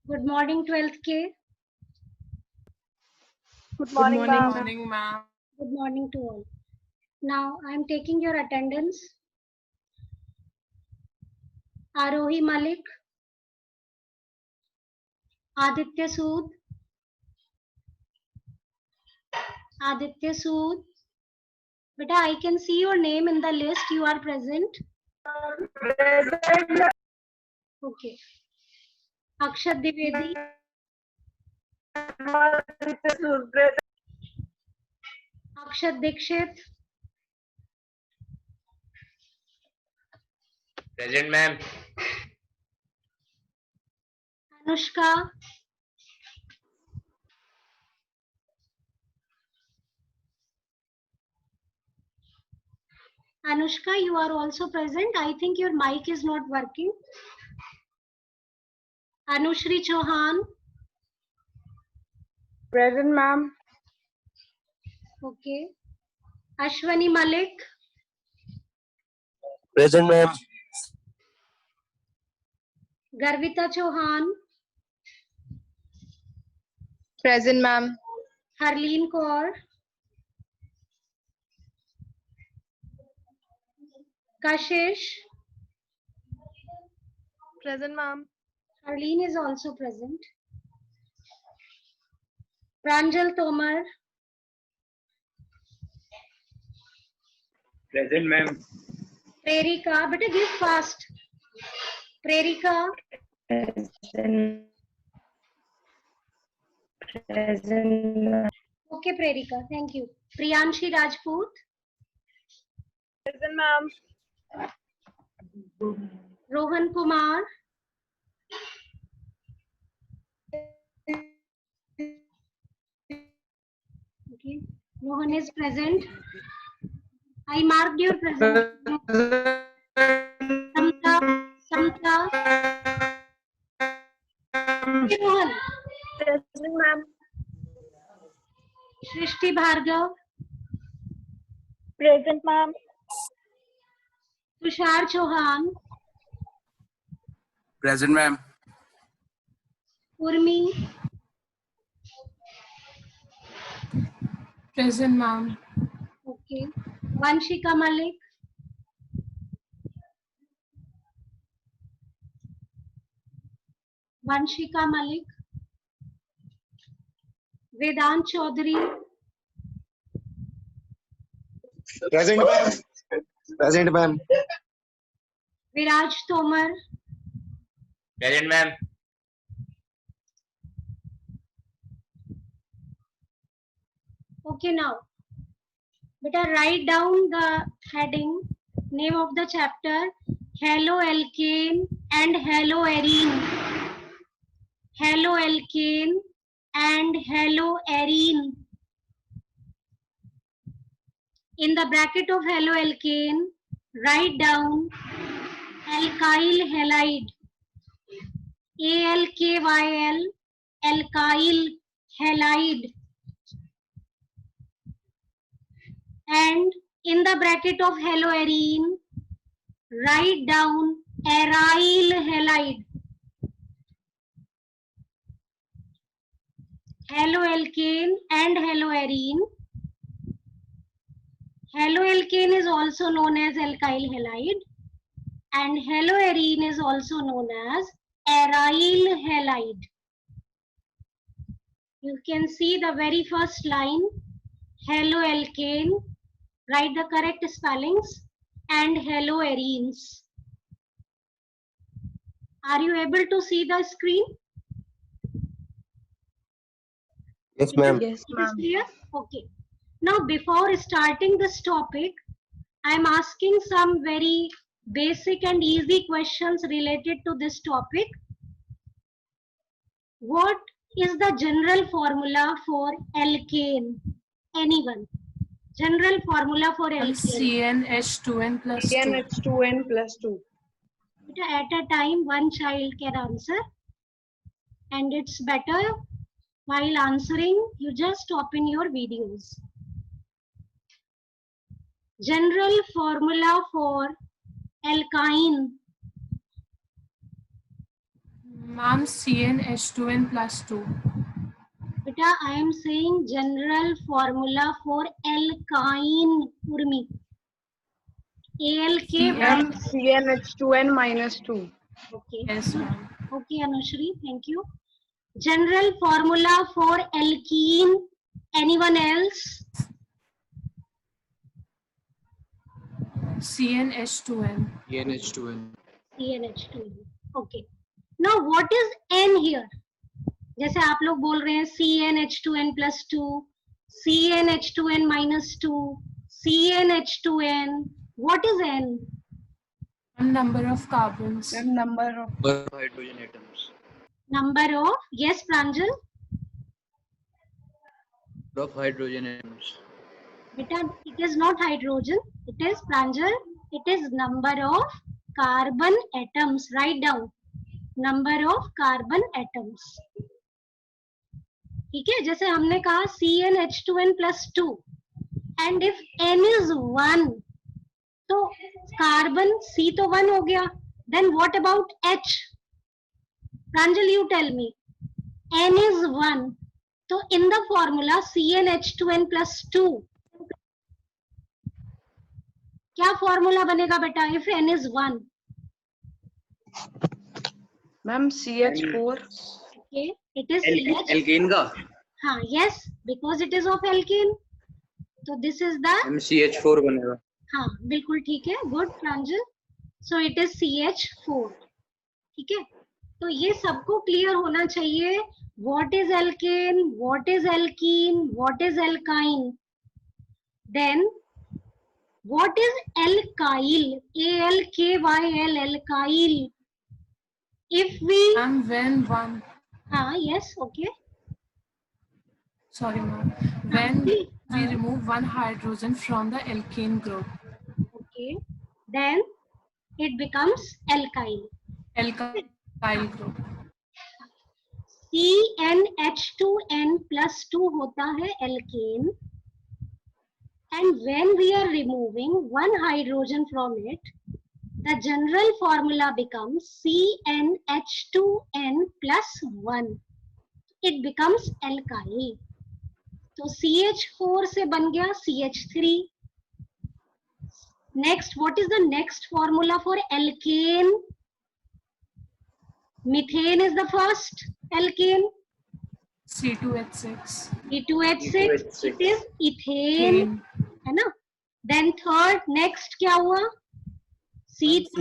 Good morning, 12th K. Good morning, Good ma'am. morning, ma'am. Good morning to all. Now I am taking your attendance. Arohi Malik, Aditya Sood, Aditya Sood. Beta, I can see your name in the list. You are present. Present. Okay. Akshat Divedi, Present. Akshat Dikshit, Present, ma'am. Anushka, Anushka, you are also present. I think your mic is not working. Anushri Chauhan. Present, ma'am. Okay. Ashwani Malik, Present, ma'am. Garvita Chauhan, Present, ma'am. Harleen Kaur, Kashish. Present, ma'am. Harleen is also present. Pranjal Tomar, Present, ma'am. Prerika. Beta, give fast. Prerika, Present. Present. okay, Prerika, thank you. Priyanshi Rajput, Present, ma'am. Rohan Kumar, okay, Rohan is present. I marked your presence. Samta, okay, Rohan. Present, ma'am. Shrishti Bhargav, Present, ma'am. Tushar Chauhan, Present, ma'am. Urmi, Present, ma'am. okay, Vanshika Malik, Vanshika Malik, Vedant Chaudhary, Present, ma'am. Present, ma'am. Viraj Tomar, Present, ma'am. okay, now, beta, write down the heading, name of the chapter, haloalkane and haloarine. Haloalkane and haloarine. In the bracket of haloalkane, write down alkyl halide. ALKYL, alkyl halide. And in the bracket of haloarine, write down aryl halide. Haloalkane and haloarine. Haloalkane is also known as alkyl halide and haloarine is also known as aryl halide. You can see the very first line, haloalkane, write the correct spellings, and haloarenes. Are you able to see the screen? Yes, ma'am. Yes, It is ma'am. clear? Okay. Now, before starting this topic, I am asking some very basic and easy questions related to this topic. What is the general formula for alkane? Anyone? General formula for alkane. CnH2n plus 2. CnH2n plus 2. At a time, one child can answer. And it's better while answering, you just open your videos. General formula for alkyne. Ma'am, CnH2n plus 2. Beta, I am saying general formula for alkyne, Urmi. ALK. Ma'am, CnH2n minus 2. Okay. Yes, ma'am. Okay, Anushri, thank you. General formula for alkene. Anyone else? CnH2n. CnH2n. CnH2. Okay. Now what is N here? जैसे आप लोग बोल रहे हैं CnH2n plus 2, CnH2n minus 2, CnH2n. What is N? Number of carbons. Ma'am, number of Hydrogen atoms. Number of, yes, Pranjal? Of hydrogen atoms. Beta, it is not hydrogen. It is Pranjal. It is number of carbon atoms. Write down. Number of carbon atoms. ठीक है, जैसे हमने कहा CnH2n plus 2, and if N is 1, तो carbon C तो 1 हो गया. Then what about H? Pranjal, you tell me. N is 1. So in the formula CnH2n plus 2, क्या फॉर्मूला बनेगा बेटा if N is 1? Ma'am, CH4. Okay, it is CH. Alkane का हाँ, yes, because it is of alkene. So this is the, MCH4 बनेगा. हाँ बिल्कुल ठीक है. Good, Pranjal. So it is CH4. ठीक है, तो ये सबको क्लियर होना चाहिए. What is alkane? What is alkene? What is alkyne? Then what is alkyl? ALKYL, alkyl. If we, Ma'am, when one. yes, okay. Sorry, ma'am. When we remove one hydrogen from the alkane group. Okay, then it becomes alkyl. Alkyl group. CnH2n plus 2 होता है alkane, and when we are removing one hydrogen from it, the general formula becomes CnH2n plus 1. It becomes alkyl. तो CH4 से बन गया CH3. Next, what is the next formula for alkane? Methane is the first alkane. C2H6. C2H6, it is ethane, है ना? Then third, next क्या हुआ? C3,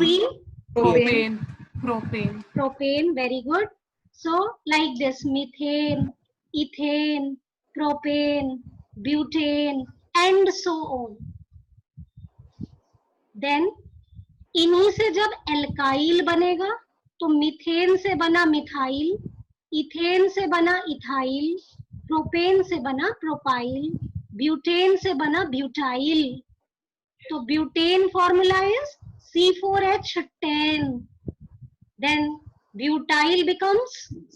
Propane. Propane. propane, very good. So like this, methane, ethane, propane, butane, and so on. Then इन्हीं से जब alkyl बनेगा, तो methane से बना मिथाइल, इथेन से बना इथाइल, प्रोपेन से बना प्रोपाइल, ब्यूटेन से बना ब्यूटाइल. तो butane formula is C4H10. Then butyl becomes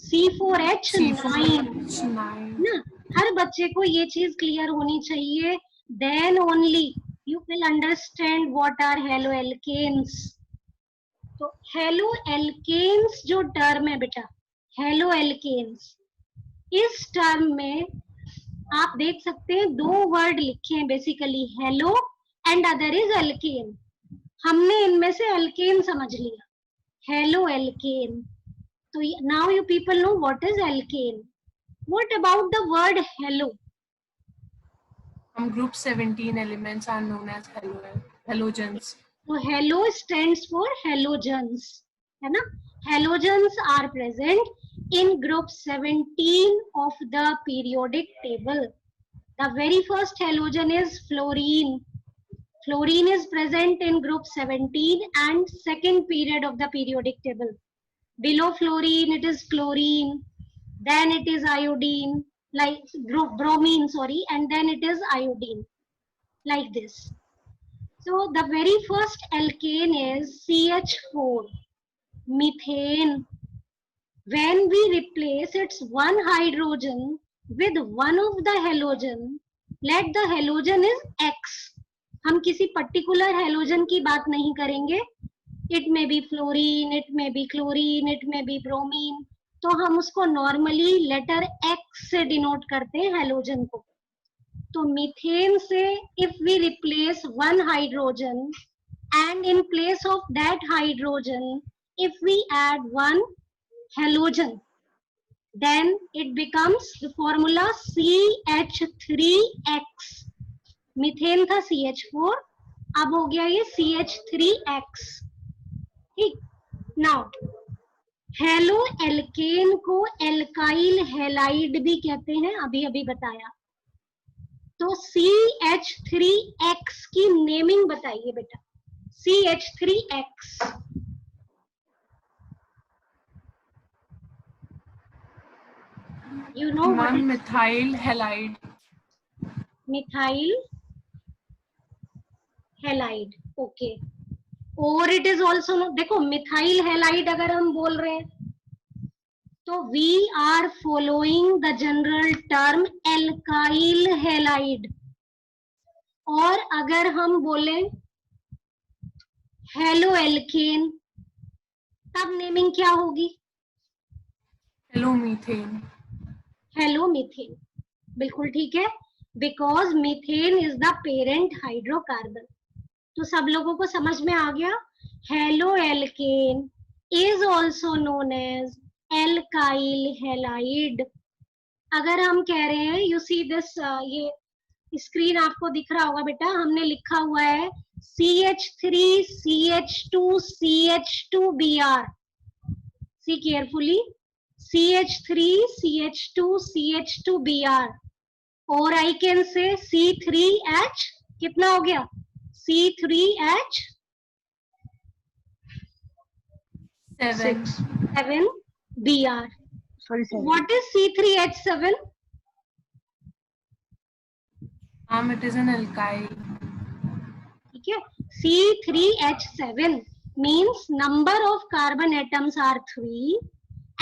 C4H9. C4H9. ना, हर बच्चे को ये चीज क्लियर होनी चाहिए. Then only you will understand what are haloalkanes. तो haloalkanes जो टर्म है बेटा, haloalkanes, इस टर्म में आप देख सकते हैं दो वर्ड लिखे हैं basically, halo and other is alkane. हमने इनमें से एल्केन समझ लिया, हेलो एल्केन. तो now you people know what is alkane. What about the word halo? Group 17 elements are known as halogens. तो हेलो स्टैंड्स फॉर हेलोजन्स, है ना? Halogens are present in group 17 of the periodic table. The very first halogen is fluorine. Fluorine is present in group 17 and second period of the periodic table. Below fluorine it is chlorine, then it is iodine, like bromine, sorry, and then it is iodine, like this. So the very first alkane is CH4, methane. When we replace its one hydrogen with one of the halogen, let the halogen is X. हम किसी particular halogen की बात नहीं करेंगे. It may be fluorine, it may be chlorine, it may be bromine, तो हम उसको normally letter X से डिनोट करते हैं हैलोजन को। तो मीथेन से if we replace one hydrogen and in place of that hydrogen if we add one halogen then it becomes the formula CH3X. Methane था CH4, अब हो गया ये CH3X। ठीक, नाउ हेलो एल्केन को एल्काइल हैलाइड भी कहते हैं, अभी अभी बताया। तो CH3X की नेमिंग बताइए बेटा। CH3X, you know what is methyl halide. methyl halide, okay, or it is also known, देखो methyl halide अगर हम बोल रहे हैं तो we are following the general term alkyl halide, और अगर हम बोले हेलो एल्केन तब नेमिंग क्या होगी? Hello methane. हेलो मीथेन, बिल्कुल ठीक है, because methane is the parent hydrocarbon. तो सब लोगों को समझ में आ गया। Haloalkane is also known as alkyl halide. अगर हम कह रहे हैं, यू सी दिस, ये स्क्रीन आपको दिख रहा होगा बेटा, हमने लिखा हुआ है CH3 CH2 CH2Br, see carefully, CH3 CH2 CH2Br, और I can say C3H, कितना हो गया? C3H 7Br. Sorry, What is C3H7? It is an alkyl. ठीक है, C3H7 means number of carbon atoms are 3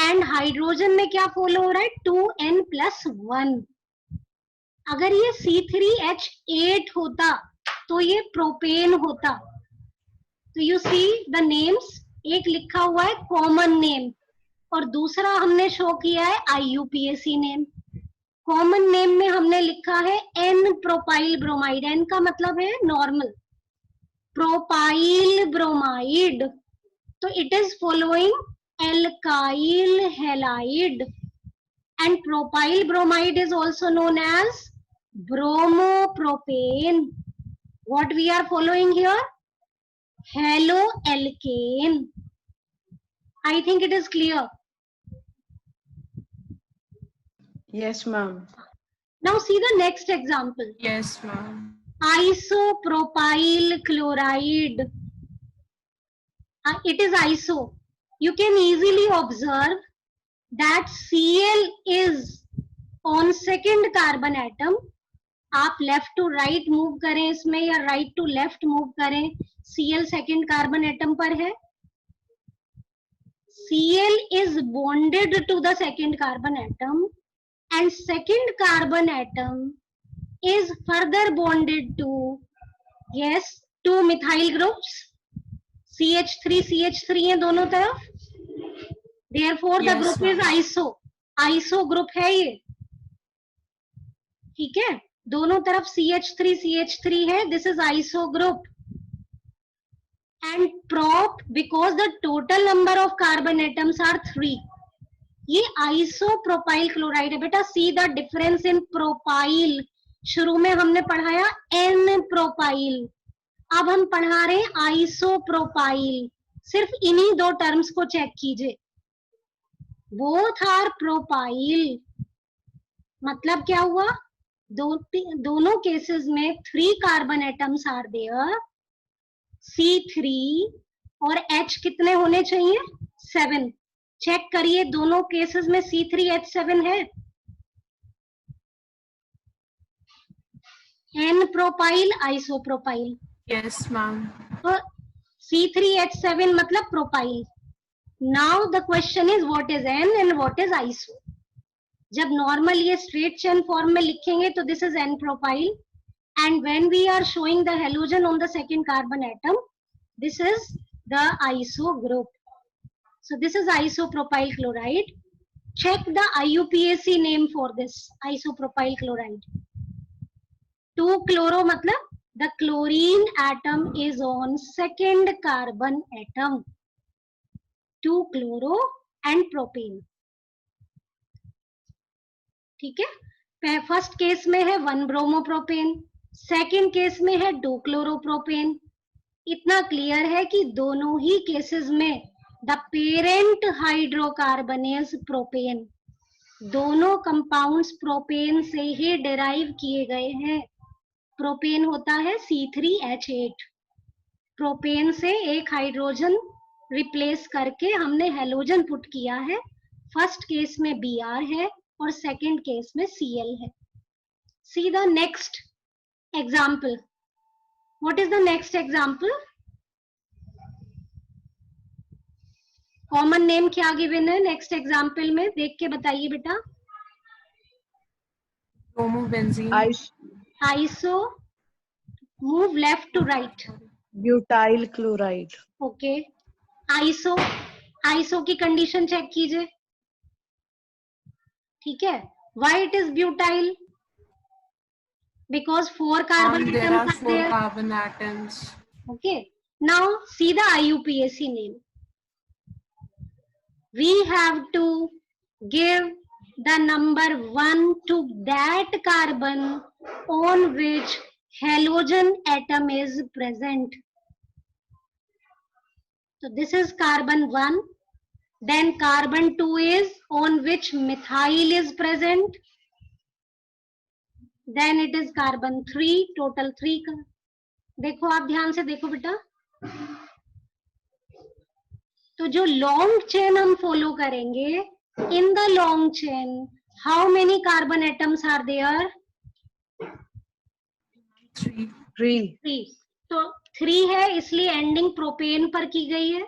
and hydrogen में क्या follow हो रहा है? 2n+1। अगर ये C3H8 होता तो ये प्रोपेन होता। तो यू सी द नेम्स, एक लिखा हुआ है कॉमन नेम और दूसरा हमने शो किया है IUPAC नेम। कॉमन नेम में हमने लिखा है N प्रोपाइल ब्रोमाइड, N का मतलब है नॉर्मल, प्रोपाइल ब्रोमाइड, तो it is following alkyl halide, and propyl bromide is also known as bromopropane. What we are following here? Haloalkane. I think it is clear. Yes, ma'am. Now see the next example. Yes, ma'am. Isopropyl chloride. It is iso. You can easily observe that Cl is on second carbon atom. आप left to right move करें इसमें या right to left move करें, Cl second carbon atom पर है। Cl is bonded to the second carbon atom and second carbon atom is further bonded to, yes, two methyl groups, CH3 CH3 है दोनों तरफ, therefore the Yes, group is ma'am. iso group है ये। ठीक है, दोनों तरफ CH3 CH3 है, this is iso group, and prop because the total number of carbon atoms are 3. ये आइसोप्रोपाइल क्लोराइड है बेटा। See the difference in propyl, शुरू में हमने पढ़ाया एन प्रोपाइल, अब हम पढ़ा रहे हैं आइसोप्रोपाइल। सिर्फ इन्हीं दो टर्म्स को चेक कीजिए, बोथ आर प्रोपाइल। मतलब क्या हुआ? दोनों केसेस में 3 carbon atoms are there, C3 और H कितने होने चाहिए? 7। चेक करिए दोनों केसेस में C3H7 है। N propyl isopropyl. Yes, ma'am. तो C3H7 मतलब propyl. Now the question is what is N and what is iso. जब नॉर्मल ये स्ट्रेट चेन फॉर्म में लिखेंगे तो this is N propyl, and when we are showing the halogen on the second carbon atom, this is the iso group. So this is isopropyl chloride. Check the IUPAC name for this isopropyl chloride. 2-chloro matlab the chlorine atom is on second carbon atom. 2-chloro and propane. ठीक है, first case में है 1-ब्रोमोप्रोपेन, second case में है 2-क्लोरोप्रोपेन. इतना clear है कि दोनों ही केसेस में the parent hydrocarbon is propane. दोनों कंपाउंड्स प्रोपेन से ही डिराइव किए गए हैं. प्रोपेन होता है C3H8. प्रोपेन से एक हाइड्रोजन रिप्लेस करके हमने हेलोजन पुट किया है. फर्स्ट केस में Br है और सेकेंड केस में Cl है. See the next example. What is the next example? Common name क्या गिवन है नेक्स्ट एग्जाम्पल में? देख के बताइए बेटा. Bromobenzene. Iso, move left to right. Butyl chloride. Okay, iso, iso की कंडीशन चेक कीजिए. ठीक है, why it is butyl? Because 4 carbon There are atoms are 4 there. carbon atoms. Okay, now see the IUPAC name. We have to give the number 1 to that carbon on which halogen atom is present. So this is carbon 1. Then carbon 2 is on which methyl is present. Then it is carbon 3, total 3 का. देखो, आप ध्यान से देखो बेटा. तो जो long chain हम फॉलो करेंगे, in the long chain how many carbon atoms are there? 3. 3. तो 3 है, इसलिए एंडिंग प्रोपेन पर की गई है.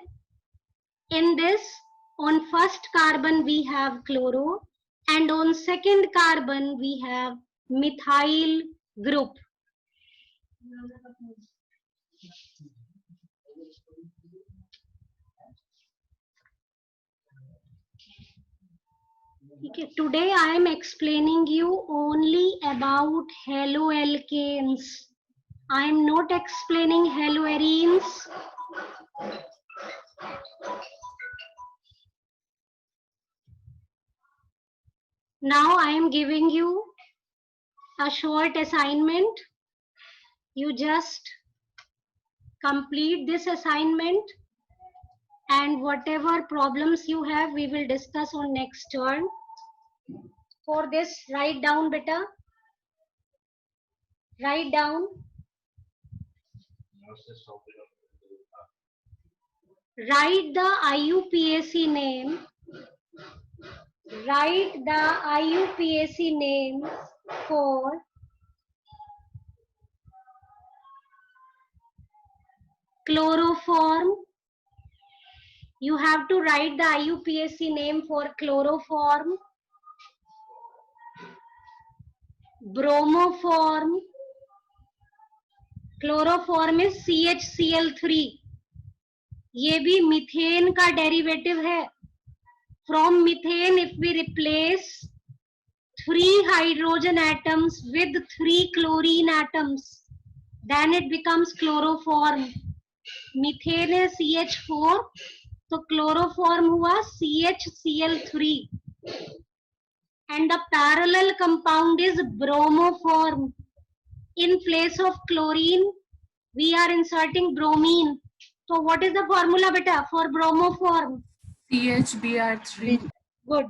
In this, on first carbon we have chloro and on second carbon we have methyl group. Okay, today I am explaining you only about haloalkanes. I am not explaining haloarenes. Now I am giving you a short assignment. You just complete this assignment and whatever problems you have we will discuss on next turn. For this, write down beta. Write down. Write the IUPAC name. Write the IUPAC name for chloroform. You have to write the IUPAC name for chloroform, bromoform. Chloroform is CHCl3. ये भी methane का derivative है. From methane, if we replace 3 hydrogen atoms with 3 chlorine atoms, then it becomes chloroform. Methane है CH4, तो chloroform हुआ CHCl3. And the parallel compound is bromoform. In place of chlorine, we are inserting bromine. So what is the formula beta for bromoform? CHBr3. Good.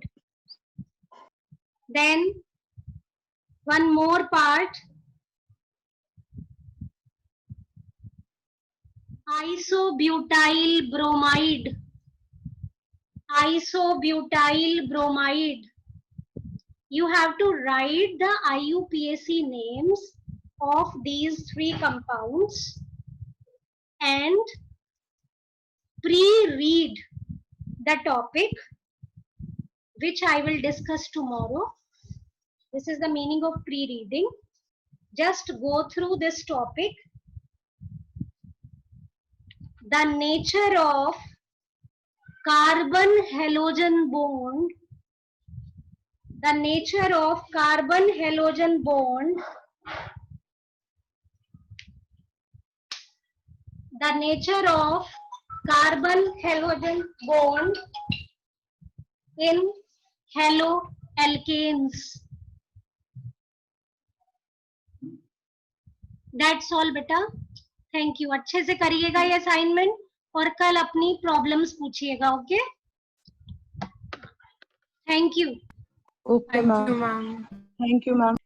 Then one more part. Isobutyl bromide. Isobutyl bromide. You have to write the IUPAC names of these 3 compounds and pre-read the topic which I will discuss tomorrow. This is the meaning of pre-reading. Just go through this topic. the nature of carbon halogen bond, the nature of carbon halogen bond, the nature of carbon halogen bond in haloalkanes. That's all बेटा. Thank you. अच्छे से करिएगा ये assignment और कल अपनी problems पूछिएगा. Okay, thank you. Okay, Thank ma'am. you, ma'am. Thank you, ma'am.